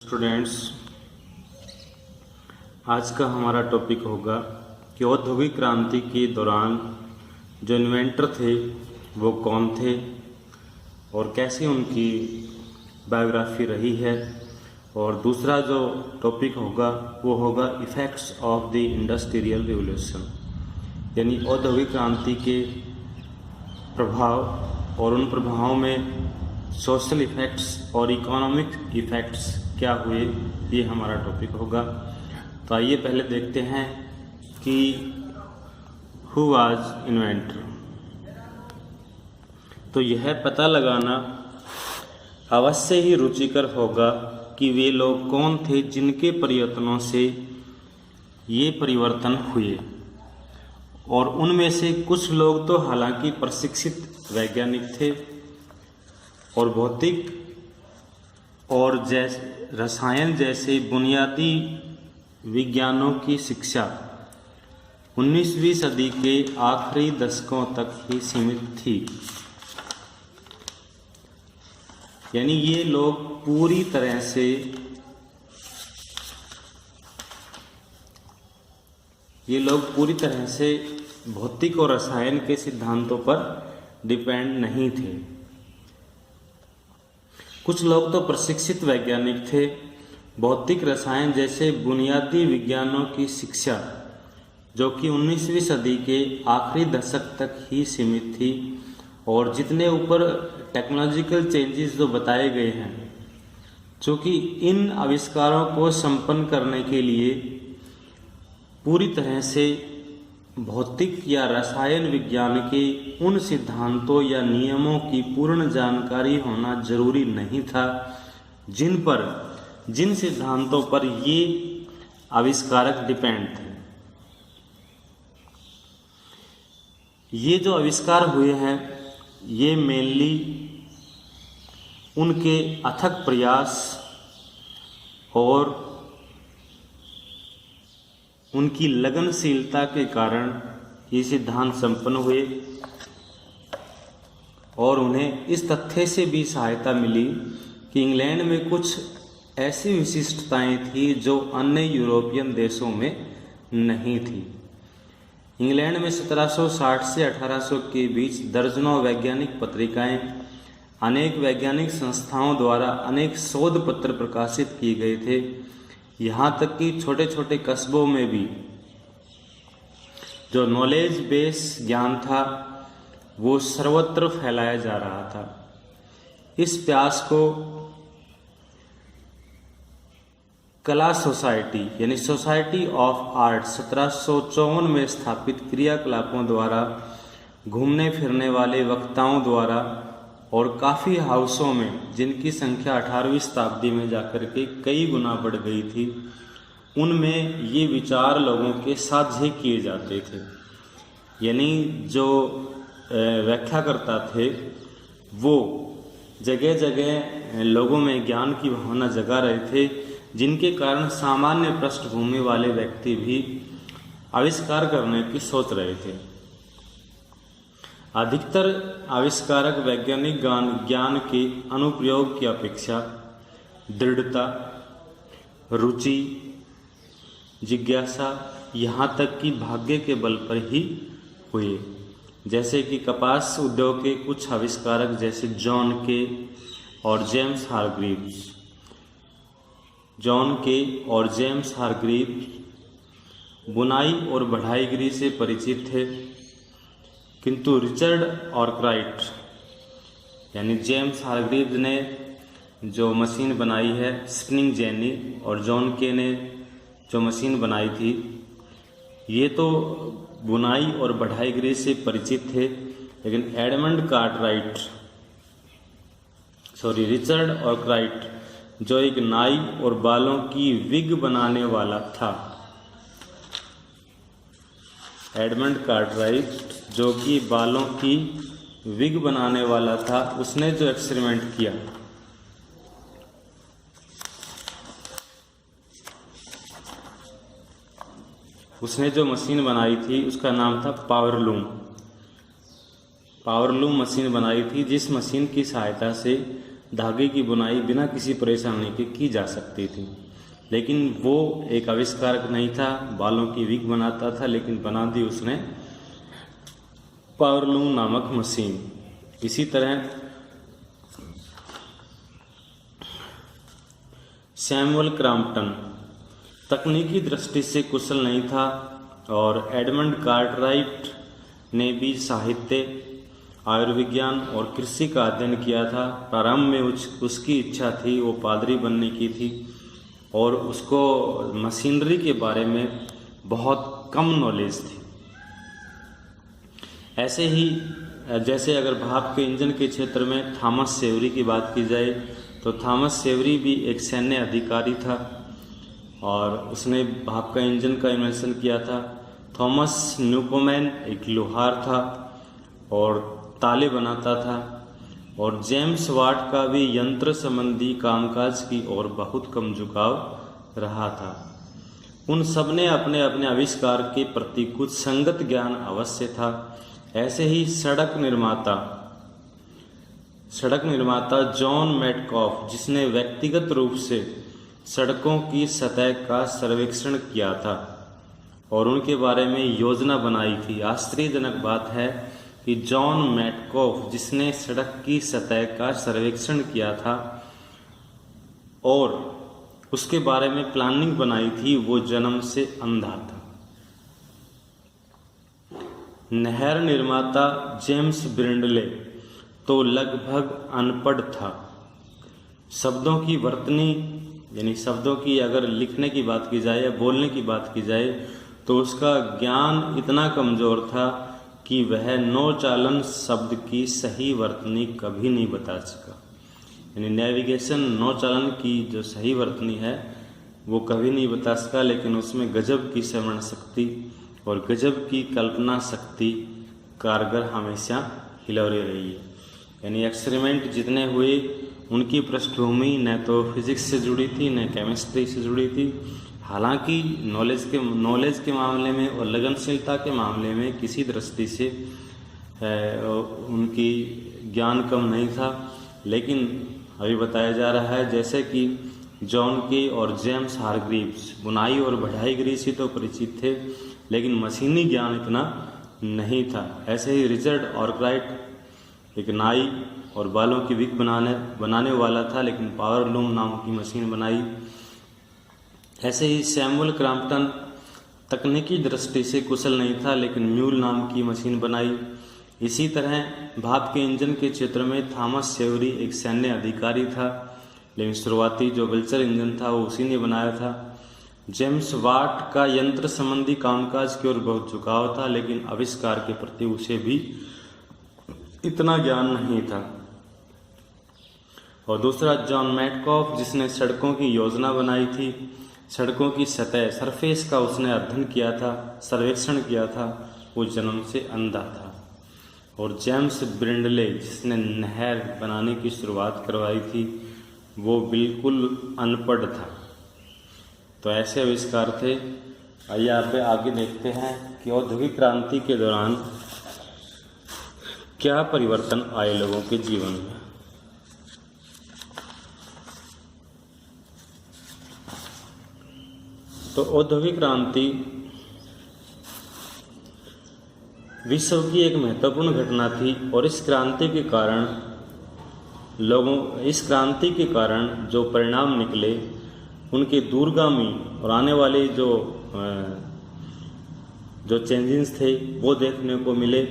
Students, आज का हमारा टॉपिक होगा कि औद्योगिक क्रांति के दौरान जो इन्वेंटर थे वो कौन थे और कैसे उनकी बायोग्राफी रही है। और दूसरा जो टॉपिक होगा वो होगा effects of the industrial revolution, यानी औद्योगिक क्रांति के प्रभाव और उन प्रभावों में सोशल इफ़ेक्ट्स और इकोनॉमिक इफ़ेक्ट्स क्या हुए, ये हमारा टॉपिक होगा। तो आइए पहले देखते हैं कि हु वाज इन्वेंटर। तो यह पता लगाना अवश्य ही रुचिकर होगा कि वे लोग कौन थे जिनके प्रयत्नों से ये परिवर्तन हुए। और उनमें से कुछ लोग तो हालांकि प्रशिक्षित वैज्ञानिक थे और भौतिक और रसायन जैसे बुनियादी विज्ञानों की शिक्षा 19वीं सदी के आखिरी दशकों तक ही सीमित थी। यानी ये लोग पूरी तरह से भौतिक और रसायन के सिद्धांतों पर डिपेंड नहीं थे। कुछ लोग तो प्रशिक्षित वैज्ञानिक थे। भौतिक रसायन जैसे बुनियादी विज्ञानों की शिक्षा जो कि 19वीं सदी के आखिरी दशक तक ही सीमित थी, और जितने ऊपर टेक्नोलॉजिकल चेंजेस जो बताए गए हैं, चूँकि इन आविष्कारों को संपन्न करने के लिए पूरी तरह से भौतिक या रसायन विज्ञान के उन सिद्धांतों या नियमों की पूर्ण जानकारी होना जरूरी नहीं था जिन सिद्धांतों पर ये आविष्कारक डिपेंड थे। ये जो आविष्कार हुए हैं ये मेनली उनके अथक प्रयास और उनकी लगनशीलता के कारण ये सिद्धांत संपन्न हुए। और उन्हें इस तथ्य से भी सहायता मिली कि इंग्लैंड में कुछ ऐसी विशिष्टताएं थी जो अन्य यूरोपियन देशों में नहीं थी। इंग्लैंड में 1760 से 1800 के बीच दर्जनों वैज्ञानिक पत्रिकाएं, अनेक वैज्ञानिक संस्थाओं द्वारा अनेक शोध पत्र प्रकाशित किए गए थे। यहाँ तक कि छोटे छोटे कस्बों में भी जो नॉलेज बेस ज्ञान था वो सर्वत्र फैलाया जा रहा था। इस प्रयास को कला सोसाइटी यानी सोसाइटी ऑफ आर्ट 1754 में स्थापित क्रियाकलापों द्वारा, घूमने फिरने वाले वक्ताओं द्वारा और काफ़ी हाउसों में, जिनकी संख्या 18वीं शताब्दी में जाकर के कई गुना बढ़ गई थी, उनमें ये विचार लोगों के साझे किए जाते थे। यानी जो व्याख्या करता थे वो जगह जगह लोगों में ज्ञान की भावना जगा रहे थे, जिनके कारण सामान्य पृष्ठभूमि वाले व्यक्ति भी आविष्कार करने की सोच रहे थे। अधिकतर आविष्कारक वैज्ञानिक ज्ञान के अनुप्रयोग की अपेक्षा दृढ़ता, रुचि, जिज्ञासा, यहाँ तक कि भाग्य के बल पर ही हुए। जैसे कि कपास उद्योग के कुछ आविष्कारक जैसे जॉन के और जेम्स हारग्रीव्स बुनाई और बढ़ाईगिरी से परिचित थे, किंतु रिचर्ड आर्कराइट यानी जेम्स हारग्रीव्स ने जो मशीन बनाई है स्पिनिंग जेनी, और जॉन के ने जो मशीन बनाई थी, ये तो बुनाई और बढ़ाईगिरी से परिचित थे। लेकिन रिचर्ड आर्कराइट जो एक नाई और बालों की विग बनाने वाला था, एडमंड कार्टराइट जो कि बालों की विग बनाने वाला था, उसने जो एक्सपेरिमेंट किया उसने जो मशीन बनाई थी उसका नाम था पावरलूम मशीन बनाई थी, जिस मशीन की सहायता से धागे की बुनाई बिना किसी परेशानी के की जा सकती थी। लेकिन वो एक आविष्कारक नहीं था, बालों की विग बनाता था, लेकिन बना दी उसने पावरलूम नामक मशीन। इसी तरह सैमुअल क्रॉम्पटन तकनीकी दृष्टि से कुशल नहीं था और एडमंड कार्टराइट ने भी साहित्य, आयुर्विज्ञान और कृषि का अध्ययन किया था। प्रारंभ में उसकी इच्छा थी, वो पादरी बनने की थी और उसको मशीनरी के बारे में बहुत कम नॉलेज थी। ऐसे ही जैसे अगर भाप के इंजन के क्षेत्र में थॉमस सेवरी की बात की जाए तो थॉमस सेवरी भी एक सैन्य अधिकारी था और उसने भाप का इंजन का इन्वेंशन किया था। थॉमस न्यूकोमैन एक लोहार था और ताले बनाता था और जेम्स वाट का भी यंत्र संबंधी कामकाज की ओर बहुत कम झुकाव रहा था। उन सब ने अपने अपने आविष्कार के प्रति कुछ संगत ज्ञान अवश्य था। ऐसे ही सड़क निर्माता जॉन मैटकॉफ, जिसने व्यक्तिगत रूप से सड़कों की सतह का सर्वेक्षण किया था और उनके बारे में योजना बनाई थी। आश्चर्यजनक बात है कि जॉन मैटकॉफ, जिसने सड़क की सतह का सर्वेक्षण किया था और उसके बारे में प्लानिंग बनाई थी, वो जन्म से अंधा था। नहर निर्माता जेम्स ब्रिंडले तो लगभग अनपढ़ था। शब्दों की वर्तनी यानी शब्दों की अगर लिखने की बात की जाए या बोलने की बात की जाए तो उसका ज्ञान इतना कमज़ोर था कि वह नौचालन शब्द की सही वर्तनी कभी नहीं बता सका। यानी नेविगेशन, नौचालन की जो सही वर्तनी है वो कभी नहीं बता सका, लेकिन उसमें गजब की स्मरण शक्ति और गजब की कल्पना शक्ति कारगर हमेशा हिलौरे रही है। यानी एक्सपेरिमेंट जितने हुए उनकी पृष्ठभूमि न तो फिजिक्स से जुड़ी थी न केमिस्ट्री से जुड़ी थी। हालांकि नॉलेज के मामले में और लगनशीलता के मामले में किसी दृष्टि से उनकी ज्ञान कम नहीं था, लेकिन अभी बताया जा रहा है जैसे कि जॉन के और जेम्स हारग्रीव्स बुनाई और बढ़ाईगिरी से तो परिचित थे, लेकिन मशीनी ज्ञान इतना नहीं था। ऐसे ही रिचर्ड आर्कराइट एक नाई और बालों की विग बनाने वाला था, लेकिन पावरलूम नाम की मशीन बनाई। ऐसे ही सैमुअल क्रॉम्पटन तकनीकी दृष्टि से कुशल नहीं था, लेकिन म्यूल नाम की मशीन बनाई। इसी तरह भाप के इंजन के क्षेत्र में थॉमस सेवरी एक सैन्य अधिकारी था, लेकिन शुरुआती जो वेल्चर इंजन था वो उसी ने बनाया था। जेम्स वाट का यंत्र संबंधी कामकाज की ओर बहुत झुकाव था, लेकिन आविष्कार के प्रति उसे भी इतना ज्ञान नहीं था। और दूसरा जॉन मैटकॉफ, जिसने सड़कों की योजना बनाई थी, सड़कों की सतह सरफेस का उसने अध्ययन किया था, सर्वेक्षण किया था, वो जन्म से अंधा था। और जेम्स ब्रिंडले, जिसने नहर बनाने की शुरुआत करवाई थी, वो बिल्कुल अनपढ़ था। तो ऐसे आविष्कार थे। आइए आप आगे देखते हैं कि औद्योगिक क्रांति के दौरान क्या परिवर्तन आए लोगों के जीवन में। तो औद्योगिक क्रांति विश्व की एक महत्वपूर्ण घटना थी और इस क्रांति के कारण जो परिणाम निकले उनके दूरगामी और आने वाले जो चेंजेस थे वो देखने को मिले।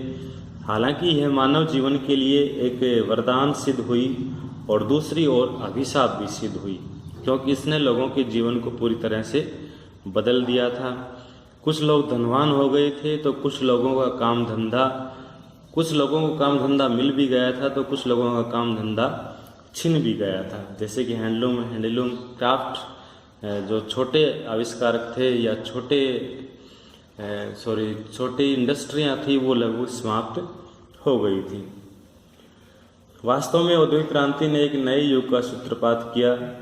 हालांकि यह मानव जीवन के लिए एक वरदान सिद्ध हुई और दूसरी ओर अभिशाप भी सिद्ध हुई, क्योंकि इसने लोगों के जीवन को पूरी तरह से बदल दिया था। कुछ लोग धनवान हो गए थे तो कुछ लोगों को काम धंधा मिल भी गया था, तो कुछ लोगों का काम धंधा छिन भी गया था। जैसे कि हैंडलूम क्राफ्ट, जो छोटे आविष्कारक थे या छोटी इंडस्ट्रियां थी, वो लगभग समाप्त हो गई थी। वास्तव में औद्योगिक क्रांति ने एक नए युग का सूत्रपात किया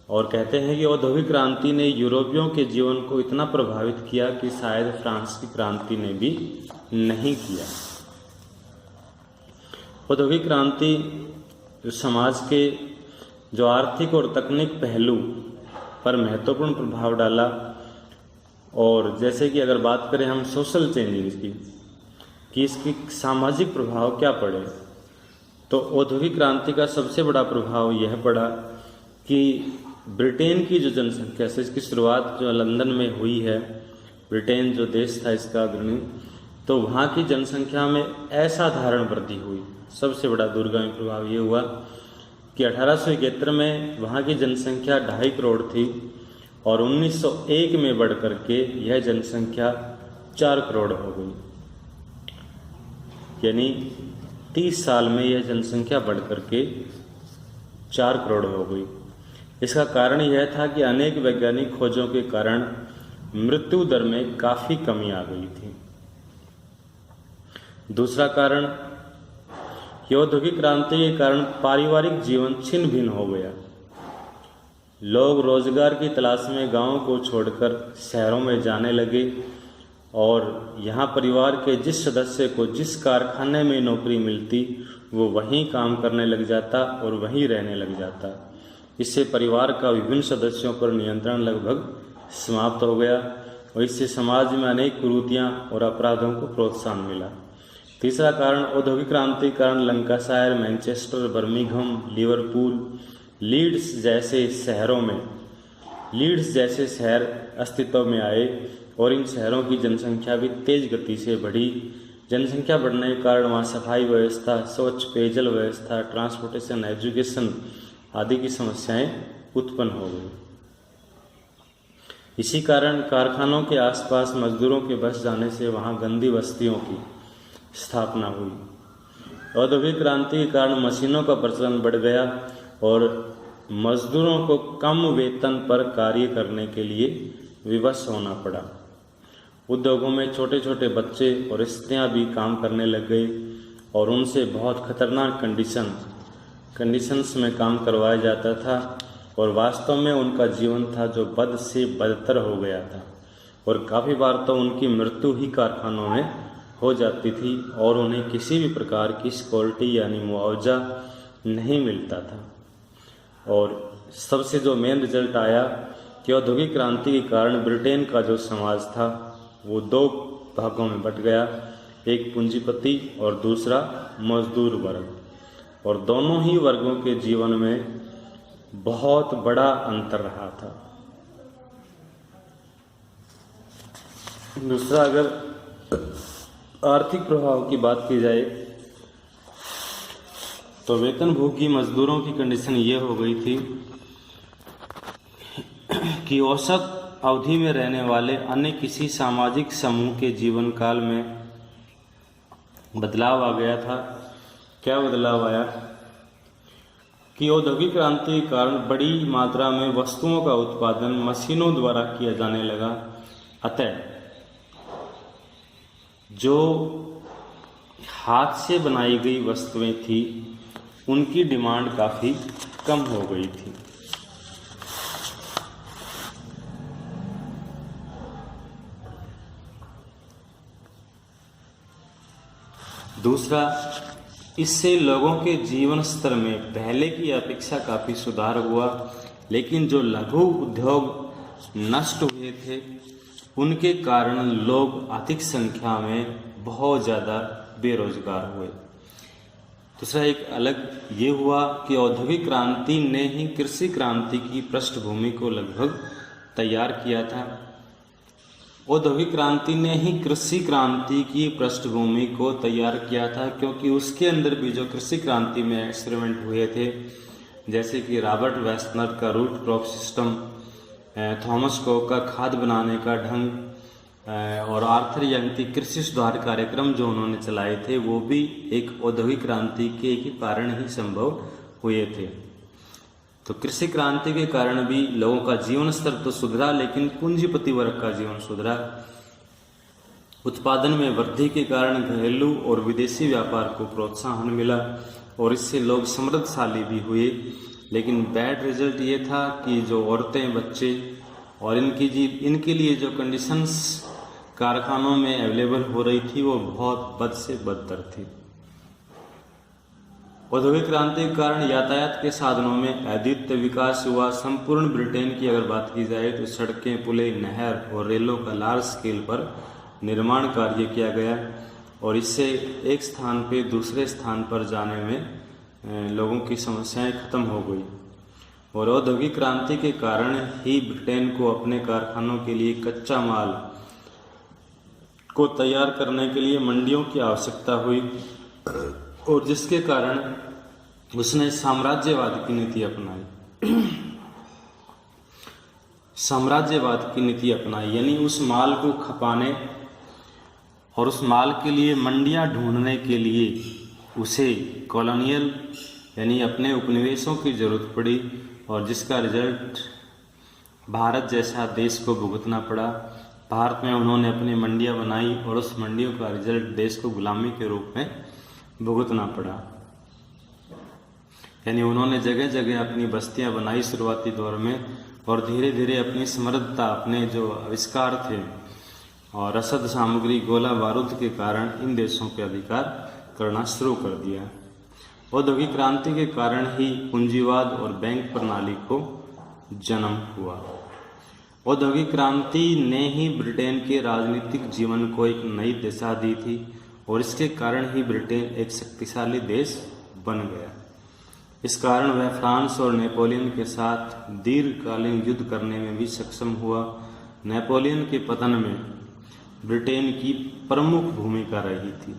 और कहते हैं कि औद्योगिक क्रांति ने यूरोपियों के जीवन को इतना प्रभावित किया कि शायद फ्रांस की क्रांति ने भी नहीं किया। औद्योगिक क्रांति जो समाज के जो आर्थिक और तकनीक पहलू पर महत्वपूर्ण प्रभाव डाला। और जैसे कि अगर बात करें हम सोशल चेंजेस की कि इसकी सामाजिक प्रभाव क्या पड़े, तो औद्योगिक क्रांति का सबसे बड़ा प्रभाव यह पड़ा कि ब्रिटेन की जो जनसंख्या से, इसकी शुरुआत जो लंदन में हुई है, ब्रिटेन जो देश था इसका अग्रणी, तो वहाँ की जनसंख्या में असाधारण वृद्धि हुई। सबसे बड़ा दूरगामी प्रभाव ये हुआ कि 1871 में वहाँ की जनसंख्या 2.5 करोड़ थी और 1901 में बढ़ करके यह जनसंख्या 4 करोड़ हो गई। यानी 30 साल में यह जनसंख्या बढ़ करके 4 करोड़ हो गई। इसका कारण यह था कि अनेक वैज्ञानिक खोजों के कारण मृत्यु दर में काफ़ी कमी आ गई थी। दूसरा कारण, औद्योगिक क्रांति के कारण पारिवारिक जीवन छिन्न भिन्न हो गया। लोग रोजगार की तलाश में गांवों को छोड़कर शहरों में जाने लगे और यहाँ परिवार के जिस सदस्य को जिस कारखाने में नौकरी मिलती वो वहीं काम करने लग जाता और वहीं रहने लग जाता। इससे परिवार का विभिन्न सदस्यों पर नियंत्रण लगभग समाप्त हो गया और इससे समाज में अनेक कुरीतियाँ और अपराधों को प्रोत्साहन मिला। तीसरा कारण, औद्योगिक क्रांति के कारण Lancashire, Manchester, Birmingham, Liverpool, Leeds जैसे शहर अस्तित्व में आए और इन शहरों की जनसंख्या भी तेज गति से बढ़ी। जनसंख्या बढ़ने के कारण वहाँ सफाई व्यवस्था, स्वच्छ पेयजल व्यवस्था, ट्रांसपोर्टेशन, एजुकेशन आदि की समस्याएं उत्पन्न हो गई। इसी कारण कारखानों के आसपास मजदूरों के बस जाने से वहाँ गंदी बस्तियों की स्थापना हुई। औद्योगिक क्रांति के कारण मशीनों का प्रचलन बढ़ गया और मजदूरों को कम वेतन पर कार्य करने के लिए विवश होना पड़ा। उद्योगों में छोटे छोटे बच्चे और स्त्रियां भी काम करने लग गए और उनसे बहुत खतरनाक कंडीशंस में काम करवाया जाता था और वास्तव में उनका जीवन था जो बद से बदतर हो गया था और काफ़ी बार तो उनकी मृत्यु ही कारखानों में हो जाती थी और उन्हें किसी भी प्रकार की सिक्योरिटी यानी मुआवजा नहीं मिलता था। और सबसे जो मेन रिजल्ट आया कि औद्योगिक क्रांति के कारण ब्रिटेन का जो समाज था वो 2 भागों में बट गया, एक पूंजीपति और दूसरा मजदूर वर्ग, और दोनों ही वर्गों के जीवन में बहुत बड़ा अंतर रहा था। दूसरा, अगर आर्थिक प्रभाव की बात की जाए तो वेतनभोगी मजदूरों की कंडीशन ये हो गई थी कि औसत अवधि में रहने वाले अन्य किसी सामाजिक समूह के जीवन काल में बदलाव आ गया था। क्या बदलाव आया कि औद्योगिक क्रांति के कारण बड़ी मात्रा में वस्तुओं का उत्पादन मशीनों द्वारा किया जाने लगा। अतः जो हाथ से बनाई गई वस्तुएं थी उनकी डिमांड काफ़ी कम हो गई थी। दूसरा, इससे लोगों के जीवन स्तर में पहले की अपेक्षा काफ़ी सुधार हुआ, लेकिन जो लघु उद्योग नष्ट हुए थे उनके कारण लोग अधिक संख्या में बहुत ज़्यादा बेरोजगार हुए। दूसरा एक अलग ये हुआ कि औद्योगिक क्रांति ने ही कृषि क्रांति की पृष्ठभूमि को लगभग तैयार किया था। औद्योगिक क्रांति ने ही कृषि क्रांति की पृष्ठभूमि को तैयार किया था, क्योंकि उसके अंदर भी जो कृषि क्रांति में एक्सपेरिमेंट हुए थे, जैसे कि रॉबर्ट वेस्टनर का root crop system, Thomas Coke का खाद बनाने का ढंग और आर्थर यंग के कृषि सुधार कार्यक्रम जो उन्होंने चलाए थे, वो भी एक औद्योगिक क्रांति के ही कारण ही संभव हुए थे। तो कृषि क्रांति के कारण भी लोगों का जीवन स्तर तो सुधरा, लेकिन पूंजीपति वर्ग का जीवन सुधरा। उत्पादन में वृद्धि के कारण घरेलू और विदेशी व्यापार को प्रोत्साहन मिला और इससे लोग समृद्धशाली भी हुए। लेकिन बैड रिजल्ट ये था कि जो औरतें, बच्चे और इनके लिए जो कंडीशंस कारखानों में अवेलेबल हो रही थी वो बहुत बद से बदतर थी। औद्योगिक क्रांति के कारण यातायात के साधनों में अद्वितीय विकास हुआ। संपूर्ण ब्रिटेन की अगर बात की जाए तो सड़कें, पुलें, नहर और रेलों का लार्ज स्केल पर निर्माण कार्य किया गया और इससे एक स्थान पे दूसरे स्थान पर जाने में लोगों की समस्याएं खत्म हो गई। और औद्योगिक क्रांति के कारण ही ब्रिटेन को अपने कारखानों के लिए कच्चा माल को तैयार करने के लिए मंडियों की आवश्यकता हुई और जिसके कारण उसने साम्राज्यवाद की नीति अपनाई। साम्राज्यवाद की नीति अपनाई यानी उस माल को खपाने और उस माल के लिए मंडियां ढूंढने के लिए उसे कॉलोनियल यानी अपने उपनिवेशों की जरूरत पड़ी और जिसका रिजल्ट भारत जैसा देश को भुगतना पड़ा। भारत में उन्होंने अपनी मंडियां बनाई और उस मंडियों का रिजल्ट देश को गुलामी के रूप में भुगतना पड़ा। यानी उन्होंने जगह जगह अपनी बस्तियां बनाई शुरुआती दौर में और धीरे धीरे अपनी समृद्धता, अपने जो आविष्कार थे और रसद सामग्री, गोला बारूद के कारण इन देशों के अधिकार करना शुरू कर दिया। औद्योगिक क्रांति के कारण ही पूंजीवाद और बैंक प्रणाली को जन्म हुआ। औद्योगिक क्रांति ने ही ब्रिटेन के राजनीतिक जीवन को एक नई दिशा दी थी और इसके कारण ही ब्रिटेन एक शक्तिशाली देश बन गया। इस कारण वह फ्रांस और नेपोलियन के साथ दीर्घकालीन युद्ध करने में भी सक्षम हुआ। नेपोलियन के पतन में ब्रिटेन की प्रमुख भूमिका रही थी।